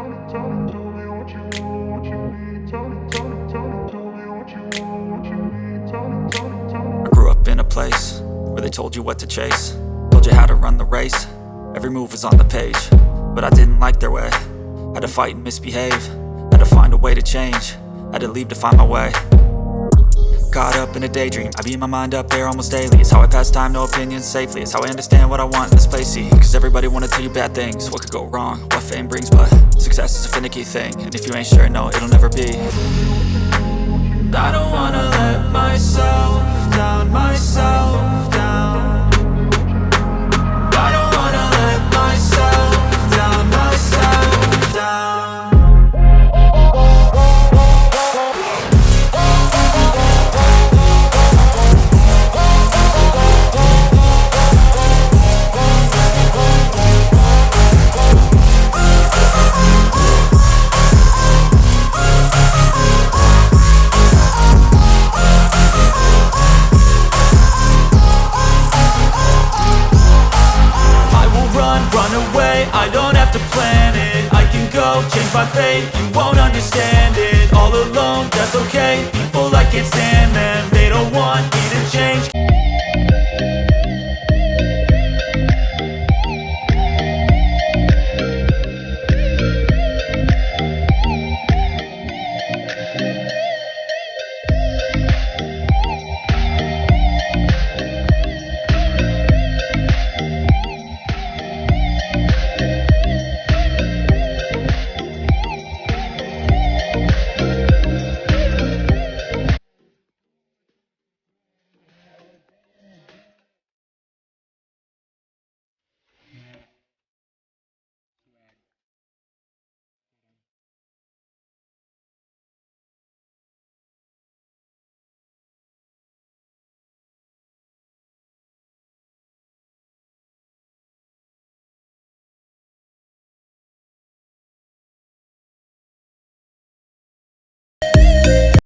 I grew up in a place where they told you what to chase, told you how to run the race. Every move was on the page, but I didn't like their way. Had to fight and misbehave, had to find a way to change, had to leave to find my way. Caught up in a daydream, I beat my mind up there almost daily. It's how I pass time, no opinions safely. It's how I understand what I want in this place, see. Cause everybody wanna tell you bad things, what could go wrong, what fame brings. But success is a finicky thing, and if you ain't sure, no, it'll never be. I don't wanna let myself down, myself down. I don't wanna let myself down, myself down. Run away, I don't have to plan it. I can go, change my fate, you won't understand it. All alone, that's okay, people I can't stand them. They don't want me to change.